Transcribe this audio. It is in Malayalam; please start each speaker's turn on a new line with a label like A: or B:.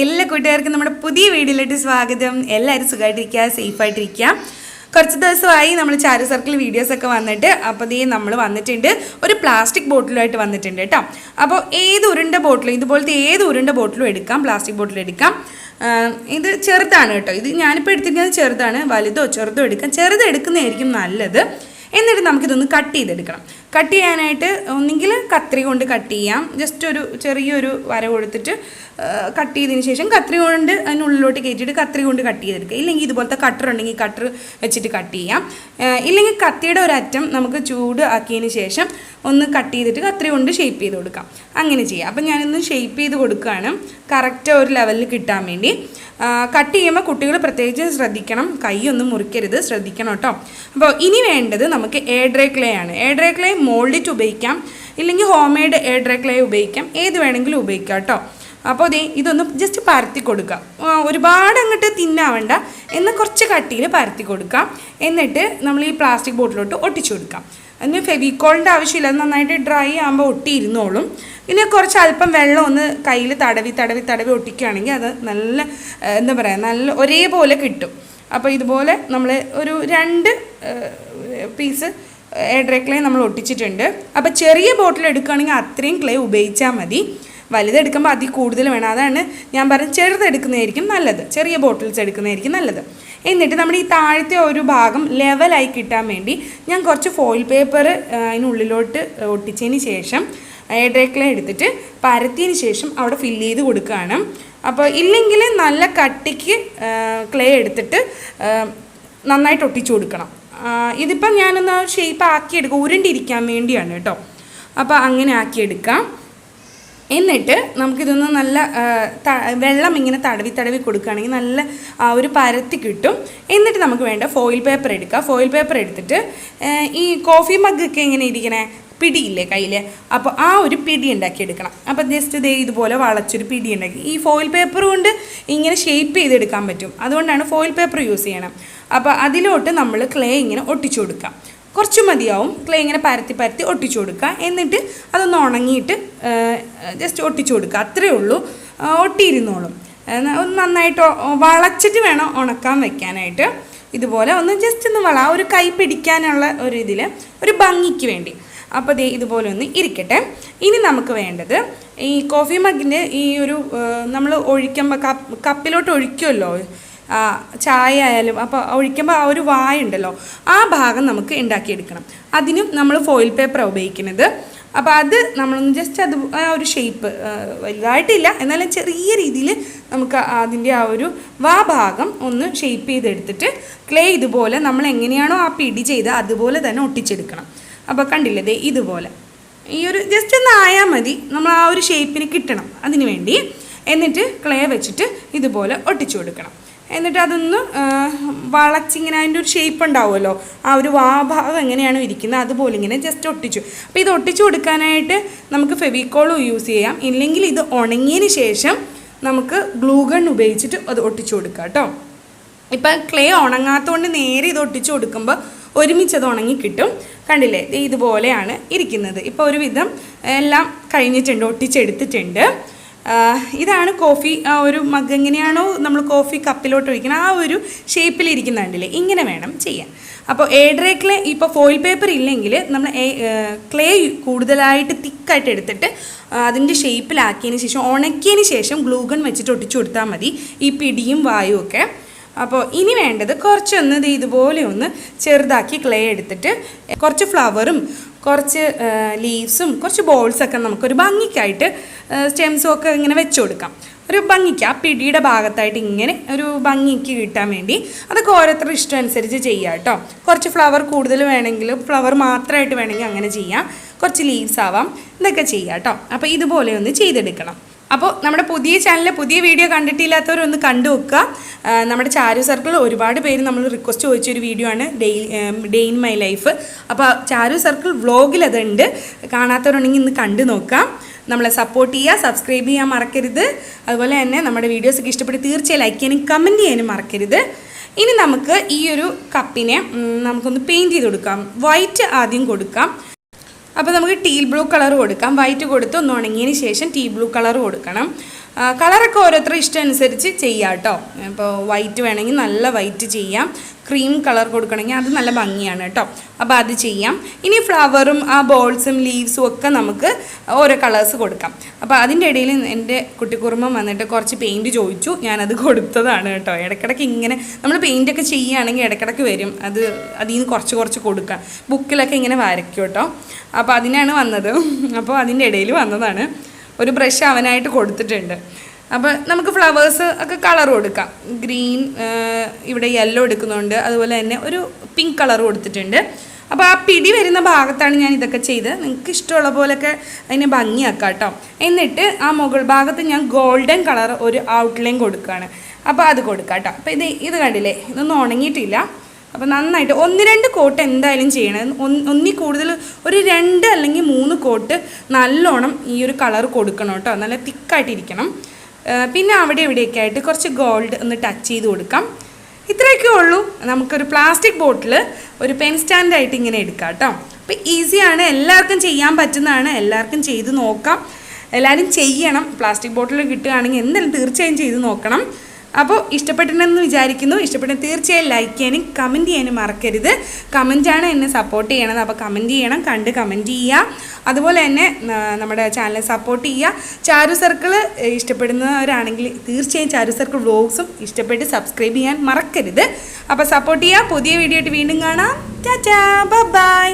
A: എല്ലാ കൂട്ടുകാർക്കും നമ്മുടെ പുതിയ വീഡിയോയിലേക്ക് സ്വാഗതം. എല്ലാവരും സുഖമായിട്ടിരിക്കുക, സേഫായിട്ടിരിക്കുക. കുറച്ച് ദിവസമായി നമ്മൾ ചാരു സർക്കിൾ വീഡിയോസൊക്കെ വന്നിട്ട് അപ്പോൾ നമ്മൾ വന്നിട്ടുണ്ട് ഒരു പ്ലാസ്റ്റിക് ബോട്ടിലുമായിട്ട് വന്നിട്ടുണ്ട് കേട്ടോ. അപ്പോൾ ഏത് ഉരുണ്ട ബോട്ടിലും ഇതുപോലത്തെ ഏത് ഉരുണ്ട ബോട്ടിലും എടുക്കാം, പ്ലാസ്റ്റിക് ബോട്ടിലും എടുക്കാം. ഇത് ചെറുതാണ് കേട്ടോ. ഇത് ഞാനിപ്പോൾ എടുത്തിരിക്കുന്നത് ചെറുതാണ്. വലുതോ ചെറുതോ എടുക്കാം. ചെറുത് എടുക്കുന്നതായിരിക്കും നല്ലത്. എന്നിട്ട് നമുക്കിതൊന്ന് കട്ട് ചെയ്തെടുക്കണം. കട്ട് ചെയ്യാനായിട്ട് ഒന്നെങ്കിൽ കത്രി കൊണ്ട് കട്ട് ചെയ്യാം. ജസ്റ്റ് ഒരു ചെറിയൊരു വര കൊടുത്തിട്ട് കട്ട് ചെയ്തതിന് ശേഷം കത്രി കൊണ്ട് അതിനുള്ളിലോട്ട് കയറ്റിയിട്ട് കത്രി കൊണ്ട് കട്ട് ചെയ്തെടുക്കുക. ഇല്ലെങ്കിൽ ഇതുപോലത്തെ കട്ടർ ഉണ്ടെങ്കിൽ കട്ടർ വെച്ചിട്ട് കട്ട് ചെയ്യാം. ഇല്ലെങ്കിൽ കത്തിയുടെ ഒരറ്റം നമുക്ക് ചൂട് ആക്കിയതിന് ശേഷം ഒന്ന് കട്ട് ചെയ്തിട്ട് കത്രി കൊണ്ട് ഷേപ്പ് ചെയ്ത് കൊടുക്കാം. അങ്ങനെ ചെയ്യാം. അപ്പം ഞാനിന്ന് ഷേപ്പ് ചെയ്ത് കൊടുക്കുകയാണ്, കറക്റ്റ് ഒരു ലെവലിൽ കിട്ടാൻ വേണ്ടി. കട്ട് ചെയ്യുമ്പോൾ കുട്ടികൾ പ്രത്യേകിച്ച് ശ്രദ്ധിക്കണം, കൈയൊന്നും മുറിക്കരുത്, ശ്രദ്ധിക്കണം കേട്ടോ. അപ്പോൾ ഇനി വേണ്ടത് നമുക്ക് എയർ ഡ്രൈ ക്ലേ ആണ്. എയർ ഡ്രൈ ക്ലേ മോൾഡിറ്റ് ഉപയോഗിക്കാം, ഇല്ലെങ്കിൽ home made air dry clay ഉപയോഗിക്കാം. ഏത് വേണമെങ്കിലും ഉപയോഗിക്കാം കേട്ടോ. അപ്പോൾ ഇതൊന്ന് ജസ്റ്റ് പരത്തി കൊടുക്കാം. ഒരുപാട് അങ്ങോട്ട് തിന്നാവണ്ട, എന്നാൽ കുറച്ച് കട്ടിയിൽ പരത്തി കൊടുക്കാം. എന്നിട്ട് നമ്മൾ ഈ പ്ലാസ്റ്റിക് ബോട്ടിലോട്ട് ഒട്ടിച്ചു കൊടുക്കാം. അതിന് ഫെവിക്കോളിൻ്റെ ആവശ്യമില്ല, നന്നായിട്ട് ഡ്രൈ ആകുമ്പോൾ ഒട്ടിയിരുന്നോളും. പിന്നെ കുറച്ച് അല്പം വെള്ളം ഒന്ന് കയ്യിൽ തടവി ഒട്ടിക്കുകയാണെങ്കിൽ അത് നല്ല എന്താ പറയുക, നല്ല ഒരേപോലെ കിട്ടും. അപ്പോൾ ഇതുപോലെ നമ്മൾ ഒരു 2 പീസ് എയർ ഡ്രൈ ക്ലേ നമ്മൾ ഒട്ടിച്ചിട്ടുണ്ട്. അപ്പോൾ ചെറിയ ബോട്ടിൽ എടുക്കുകയാണെങ്കിൽ അത്രയും ക്ലേ ഉപയോഗിച്ചാൽ മതി. വലുതെടുക്കുമ്പോൾ അതിൽ കൂടുതൽ വേണം. അതാണ് ഞാൻ പറഞ്ഞത്, ചെറുതെടുക്കുന്നതായിരിക്കും നല്ലത്, ചെറിയ ബോട്ടിൽസ് എടുക്കുന്നതായിരിക്കും നല്ലത്. എന്നിട്ട് നമ്മുടെ ഈ താഴത്തെ ഒരു ഭാഗം ലെവലായി കിട്ടാൻ വേണ്ടി ഞാൻ കുറച്ച് ഫോയിൽ പേപ്പർ അതിനുള്ളിലോട്ട് ഒട്ടിച്ചതിന് ശേഷം എയർ ഡ്രൈ ക്ലേ എടുത്തിട്ട് പരത്തിയതിന് ശേഷം അവിടെ ഫില്ല് ചെയ്ത് കൊടുക്കുകയാണ്. അപ്പോൾ ഇല്ലെങ്കിൽ നല്ല കട്ടിക്ക് ക്ലേ എടുത്തിട്ട് നന്നായിട്ട് ഒട്ടിച്ചു കൊടുക്കണം. ഇതിപ്പം ഞാനൊന്ന് ഷേപ്പ് ആക്കിയെടുക്കുക, ഉരുണ്ടിരിക്കാൻ വേണ്ടിയാണ് കേട്ടോ. അപ്പോൾ അങ്ങനെ ആക്കിയെടുക്കാം. എന്നിട്ട് നമുക്കിതൊന്ന് നല്ല വെള്ളം ഇങ്ങനെ തടവി കൊടുക്കുകയാണെങ്കിൽ നല്ല ഒരു പരത്തി കിട്ടും. എന്നിട്ട് നമുക്ക് വേണ്ട ഫോയിൽ പേപ്പർ എടുക്കുക. ഫോയിൽ പേപ്പർ എടുത്തിട്ട് ഈ കോഫി മഗ്ഗൊക്കെ എങ്ങനെ ഇരിക്കണേ, പിടിയില്ലേ കയ്യിൽ, അപ്പോൾ ആ ഒരു പിടി ഉണ്ടാക്കിയെടുക്കണം. അപ്പോൾ ജസ്റ്റ് ഇതുപോലെ വളച്ചൊരു പിടി ഉണ്ടാക്കി ഈ ഫോയിൽ പേപ്പർ കൊണ്ട് ഇങ്ങനെ ഷേപ്പ് ചെയ്തെടുക്കാൻ പറ്റും. അതുകൊണ്ടാണ് ഫോയിൽ പേപ്പർ യൂസ് ചെയ്യണം. അപ്പോൾ അതിലോട്ട് നമ്മൾ ക്ലേ ഇങ്ങനെ ഒട്ടിച്ചു കൊടുക്കാം. കുറച്ച് മതിയാവും. ക്ലേ ഇങ്ങനെ പരത്തി ഒട്ടിച്ചു കൊടുക്കുക. എന്നിട്ട് അതൊന്ന് ഉണങ്ങിയിട്ട് ജസ്റ്റ് ഒട്ടിച്ചു കൊടുക്കുക. അത്രയേ ഉള്ളൂ. ഒട്ടിയിരുന്നോളും. ഒന്ന് നന്നായിട്ട് വളച്ചിട്ട് വേണം ഉണക്കാൻ വെക്കാനായിട്ട്. ഇതുപോലെ ഒന്ന് ജസ്റ്റ് ഒന്ന് ഒരു കൈ പിടിക്കാനുള്ള ഒരു ഇതിൽ ഒരു ഭംഗിക്ക് വേണ്ടി. അപ്പോൾ ഇതുപോലെ ഒന്ന് ഇരിക്കട്ടെ. ഇനി നമുക്ക് വേണ്ടത് ഈ കോഫി മഗ്ഗിൻ്റെ ഈ ഒരു നമ്മൾ ഒഴിക്കുമ്പോൾ കപ്പിലോട്ട് ഒഴിക്കുമല്ലോ ചായ ആയാലും, അപ്പോൾ ഒഴിക്കുമ്പോൾ ആ ഒരു വായുണ്ടല്ലോ, ആ ഭാഗം നമുക്ക് ഉണ്ടാക്കിയെടുക്കണം. അതിനും നമ്മൾ ഫോയിൽ പേപ്പറാണ് ഉപയോഗിക്കുന്നത്. അപ്പോൾ അത് നമ്മളൊന്ന് ജസ്റ്റ് അത് ആ ഒരു ഷേപ്പ് വലുതായിട്ടില്ല, എന്നാലും ചെറിയ രീതിയിൽ നമുക്ക് അതിൻ്റെ ആ ഒരു ഭാഗം ഒന്ന് ഷേപ്പ് ചെയ്തെടുത്തിട്ട് ക്ലേ ഇതുപോലെ നമ്മൾ എങ്ങനെയാണോ ആ പിടി ചെയ്ത് അതുപോലെ തന്നെ ഒട്ടിച്ചെടുക്കണം. അപ്പോൾ കണ്ടില്ലേ, ഇതുപോലെ ഈ ഒരു ജസ്റ്റ് ഒന്ന് ആയാൽ മതി, നമ്മൾ ആ ഒരു ഷേപ്പിന് കിട്ടണം അതിന് വേണ്ടി. എന്നിട്ട് ക്ലേ വെച്ചിട്ട് ഇതുപോലെ ഒട്ടിച്ചു കൊടുക്കണം. എന്നിട്ട് അതൊന്ന് വളച്ചിങ്ങനെ അതിൻ്റെ ഒരു ഷേപ്പ് ഉണ്ടാവുമല്ലോ, ആ ഒരു ഭാഗം എങ്ങനെയാണോ ഇരിക്കുന്നത് അതുപോലെ ഇങ്ങനെ ജസ്റ്റ് ഒട്ടിച്ചു. അപ്പോൾ ഇത് ഒട്ടിച്ചു കൊടുക്കാനായിട്ട് നമുക്ക് ഫെവിക്കോളും യൂസ് ചെയ്യാം. ഇല്ലെങ്കിൽ ഇത് ഉണങ്ങിയതിന് ശേഷം നമുക്ക് ഗ്ലൂ ഗൺ ഉപയോഗിച്ചിട്ട് അത് ഒട്ടിച്ചു കൊടുക്കാം കേട്ടോ. ഇപ്പം ക്ലേ ഉണങ്ങാത്തതുകൊണ്ട് നേരെ ഇത് ഒട്ടിച്ചു കൊടുക്കുമ്പോൾ ഒരുമിച്ച് അത് ഉണങ്ങി കിട്ടും. കണ്ടില്ലേ, ഇതുപോലെയാണ് ഇരിക്കുന്നത്. ഇപ്പോൾ ഒരുവിധം എല്ലാം കഴിഞ്ഞിട്ടുണ്ട്, ഒട്ടിച്ചെടുത്തിട്ടുണ്ട്. ഇതാണ് കോഫി ആ ഒരു മഗ് എങ്ങനെയാണോ നമ്മൾ കോഫി കപ്പിലോട്ട് ഒഴിക്കണം ആ ഒരു ഷേപ്പിലിരിക്കുന്ന കണ്ടില്ലേ, ഇങ്ങനെ വേണം ചെയ്യാൻ. അപ്പോൾ എയർ ഡ്രൈ ക്ലേ ഇപ്പോൾ ഫോയിൽ പേപ്പർ ഇല്ലെങ്കിൽ നമ്മൾ ക്ലേ കൂടുതലായിട്ട് തിക്കായിട്ട് എടുത്തിട്ട് അതിൻ്റെ ഷേപ്പിലാക്കിയതിന് ശേഷം ഉണക്കിയതിന് ശേഷം ഗ്ലൂ ഗൺ വെച്ചിട്ട് ഒട്ടിച്ചു കൊടുത്താൽ മതി, ഈ പിടിയും വായും ഒക്കെ. അപ്പോൾ ഇനി വേണ്ടത് കുറച്ചൊന്ന് ഇതുപോലെ ഒന്ന് ചെറുതാക്കി ക്ലേ എടുത്തിട്ട് കുറച്ച് ഫ്ലവറും കുറച്ച് ലീവ്സും കുറച്ച് ബോൾസൊക്കെ നമുക്കൊരു ഭംഗിക്കായിട്ട് സ്റ്റെംസും ഒക്കെ ഇങ്ങനെ വെച്ച് കൊടുക്കാം. ഒരു ഭംഗിക്ക് ആ പിടിയുടെ ഭാഗത്തായിട്ട് ഇങ്ങനെ ഒരു ഭംഗിക്ക് കിട്ടാൻ വേണ്ടി. അതൊക്കെ ഓരോരുത്തരുടെ ഇഷ്ടം അനുസരിച്ച് ചെയ്യാം കേട്ടോ. കുറച്ച് ഫ്ലവർ കൂടുതൽ വേണമെങ്കിൽ ഫ്ലവർ മാത്രമായിട്ട് വേണമെങ്കിൽ അങ്ങനെ ചെയ്യാം. കുറച്ച് ലീവ്സ് ആവാം, ഇതൊക്കെ ചെയ്യാം കേട്ടോ. അപ്പോൾ ഇതുപോലെ ഒന്ന് ചെയ്തെടുക്കണം. അപ്പോൾ നമ്മുടെ പുതിയ ചാനലിൽ പുതിയ വീഡിയോ കണ്ടിട്ടില്ലാത്തവരൊന്ന് കണ്ടു വെക്കുക. നമ്മുടെ ചാരു സർക്കിൾ ഒരുപാട് പേര് നമ്മൾ റിക്വസ്റ്റ് ചോദിച്ചൊരു വീഡിയോ ആണ് ഡേ ഇൻ മൈ ലൈഫ്. അപ്പോൾ ചാരു സർക്കിൾ വ്ളോഗിൽ അതുണ്ട്, കാണാത്തവരുണ്ടെങ്കിൽ ഇന്ന് കണ്ടു നോക്കാം. നമ്മളെ സപ്പോർട്ട് ചെയ്യുക, സബ്സ്ക്രൈബ് ചെയ്യാൻ മറക്കരുത്. അതുപോലെ തന്നെ നമ്മുടെ വീഡിയോസൊക്കെ ഇഷ്ടപ്പെട്ട് തീർച്ചയായും ലൈക്ക് ചെയ്യാനും കമൻറ്റ് ചെയ്യാനും മറക്കരുത്. ഇനി നമുക്ക് ഈ ഒരു കപ്പിനെ നമുക്കൊന്ന് പെയിൻറ്റ് ചെയ്ത് കൊടുക്കാം. വൈറ്റ് ആദ്യം കൊടുക്കാം. അപ്പോൾ നമുക്ക് ടീൽ ബ്ലൂ കളർ കൊടുക്കാം. വൈറ്റ് കൊടുത്ത് ഒന്ന് ഉണങ്ങിയതിന് ശേഷം ടീ ബ്ലൂ കളർ കൊടുക്കണം. കളറൊക്കെ ഓരോരുത്തരുടെ ഇഷ്ടം അനുസരിച്ച് ചെയ്യാം കേട്ടോ. ഇപ്പോൾ വൈറ്റ് വേണമെങ്കിൽ നല്ല വൈറ്റ് ചെയ്യാം, ക്രീം കളർ കൊടുക്കണമെങ്കിൽ അത് നല്ല ഭംഗിയാണ് കേട്ടോ. അപ്പോൾ അത് ചെയ്യാം. ഇനി ഫ്ലവറും ആ ബോൾസും ലീവ്സും ഒക്കെ നമുക്ക് ഓരോ കളേഴ്സ് കൊടുക്കാം. അപ്പോൾ അതിൻ്റെ ഇടയിൽ എൻ്റെ കുട്ടിക്കുറുമ്പം വന്നിട്ട് കുറച്ച് പെയിൻറ്റ് ചോദിച്ചു, ഞാനത് കൊടുത്തതാണ് കേട്ടോ. ഇടയ്ക്കിടയ്ക്ക് ഇങ്ങനെ നമ്മൾ പെയിൻറ്റൊക്കെ ചെയ്യുകയാണെങ്കിൽ ഇടയ്ക്കിടയ്ക്ക് വരും, അതിൽ നിന്ന് കുറച്ച് കൊടുക്കാം, ബുക്കിലൊക്കെ ഇങ്ങനെ വരയ്ക്കും കേട്ടോ. അപ്പോൾ അതിനാണ് വന്നത്. അപ്പോൾ അതിൻ്റെ ഇടയിൽ വന്നതാണ്. ഒരു ബ്രഷ് അവനായിട്ട് കൊടുത്തിട്ടുണ്ട്. അപ്പോൾ നമുക്ക് ഫ്ലവേഴ്സ് ഒക്കെ കളർ കൊടുക്കാം. ഗ്രീൻ, ഇവിടെ യെല്ലോ എടുക്കുന്നുണ്ട്, അതുപോലെ തന്നെ ഒരു പിങ്ക് കളർ കൊടുത്തിട്ടുണ്ട്. അപ്പോൾ ആ പിടി വരുന്ന ഭാഗത്താണ് ഞാൻ ഇതൊക്കെ ചെയ്ത്. നിങ്ങൾക്ക് ഇഷ്ടമുള്ള പോലെയൊക്കെ അതിനെ ഭംഗിയാക്കാം കേട്ടോ. എന്നിട്ട് ആ മുകൾ ഭാഗത്ത് ഞാൻ ഗോൾഡൻ കളർ ഒരു ഔട്ട്ലൈൻ കൊടുക്കുകയാണ്. അപ്പോൾ അത് കൊടുക്കാം കേട്ടോ. അപ്പോൾ ഇത് കണ്ടില്ലേ, ഇതൊന്നും ഉണങ്ങിയിട്ടില്ല. അപ്പോൾ നന്നായിട്ട് 1-2 കോട്ട് എന്തായാലും ചെയ്യണം. ഒന്നിൽ കൂടുതൽ ഒരു 2 അല്ലെങ്കിൽ 3 കോട്ട് നല്ലോണം ഈ ഒരു കളർ കൊടുക്കണം കേട്ടോ. നല്ല തിക്കായിട്ടിരിക്കണം. പിന്നെ അവിടെ ഇവിടെയൊക്കെ ആയിട്ട് കുറച്ച് ഗോൾഡ് ഒന്ന് ടച്ച് ചെയ്ത് കൊടുക്കാം. ഇത്രയൊക്കെ ഉള്ളൂ. നമുക്കൊരു പ്ലാസ്റ്റിക് ബോട്ടിൽ ഒരു പെൻ സ്റ്റാൻഡായിട്ട് ഇങ്ങനെ എടുക്കാം കേട്ടോ. അപ്പോൾ ഈസിയാണ്, എല്ലാവർക്കും ചെയ്യാൻ പറ്റുന്നതാണ്. എല്ലാവർക്കും ചെയ്ത് നോക്കാം, എല്ലാവരും ചെയ്യണം. പ്ലാസ്റ്റിക് ബോട്ടിൽ കിട്ടുകയാണെങ്കിൽ എന്തായാലും തീർച്ചയായും ചെയ്ത് നോക്കണം. അപ്പോൾ ഇഷ്ടപ്പെട്ടിട്ടുണ്ടെന്ന് വിചാരിക്കുന്നു. ഇഷ്ടപ്പെട്ട തീർച്ചയായും ലൈക്ക് ചെയ്യാനും കമൻറ്റ് ചെയ്യാനും മറക്കരുത്. കമൻറ്റാണ് എന്നെ സപ്പോർട്ട് ചെയ്യണത്. അപ്പോൾ കമൻറ്റ് ചെയ്യണം, കണ്ട് കമൻറ്റ് ചെയ്യുക. അതുപോലെ തന്നെ നമ്മുടെ ചാനൽ സപ്പോർട്ട് ചെയ്യുക. ചാരു സർക്കിൾ ഇഷ്ടപ്പെടുന്നവരാണെങ്കിൽ തീർച്ചയായും ചാരു സർക്കിൾ വ്ലോഗ്സും ഇഷ്ടപ്പെട്ട് സബ്സ്ക്രൈബ് ചെയ്യാൻ മറക്കരുത്. അപ്പോൾ സപ്പോർട്ട് ചെയ്യുക. പുതിയ വീഡിയോ ആയിട്ട് വീണ്ടും കാണാം. ടാറ്റാ, ബൈ.